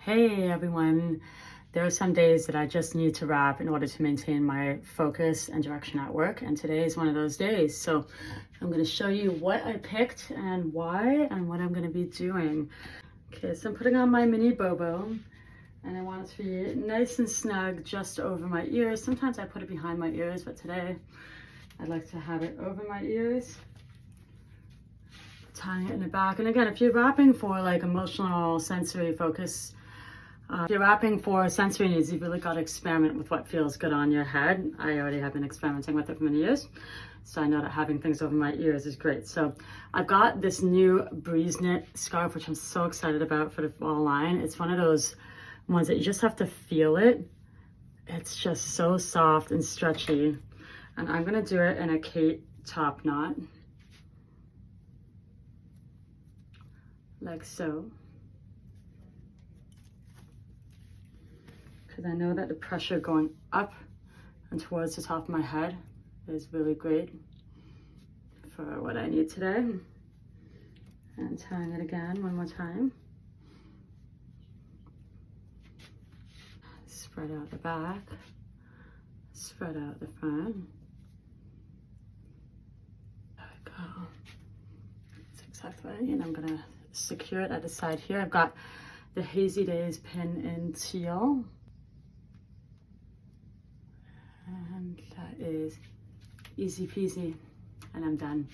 Hey everyone, there are some days that I just need to wrap in order to maintain my focus and direction at work, and today is one of those days. So I'm going to show you what I picked and why and what I'm going to be doing. Okay, so I'm putting on my Mini Bobo and I want it to be nice and snug just over my ears. Sometimes I put it behind my ears, but today I'd like to have it over my ears. Tying it in the back. And again, if you're wrapping for like emotional sensory focus, if you're wrapping for sensory needs, you've really got to experiment with what feels good on your head. I already have been experimenting with it for many years, so I know that having things over my ears is great. So I've got this new breeze knit scarf, which I'm so excited about for the fall line. It's one of those ones that you just have to feel it. It's just so soft and stretchy. And I'm gonna do it in a Cate Top Knot, like so. Because I know that the pressure going up and towards the top of my head is really great for what I need today. And tying it again one more time. Spread out the back, spread out the front. There we go. That's exactly what I need. I'm gonna secure it at the side here. I've got the Hazy Days pin in teal. And that is easy peasy, and I'm done.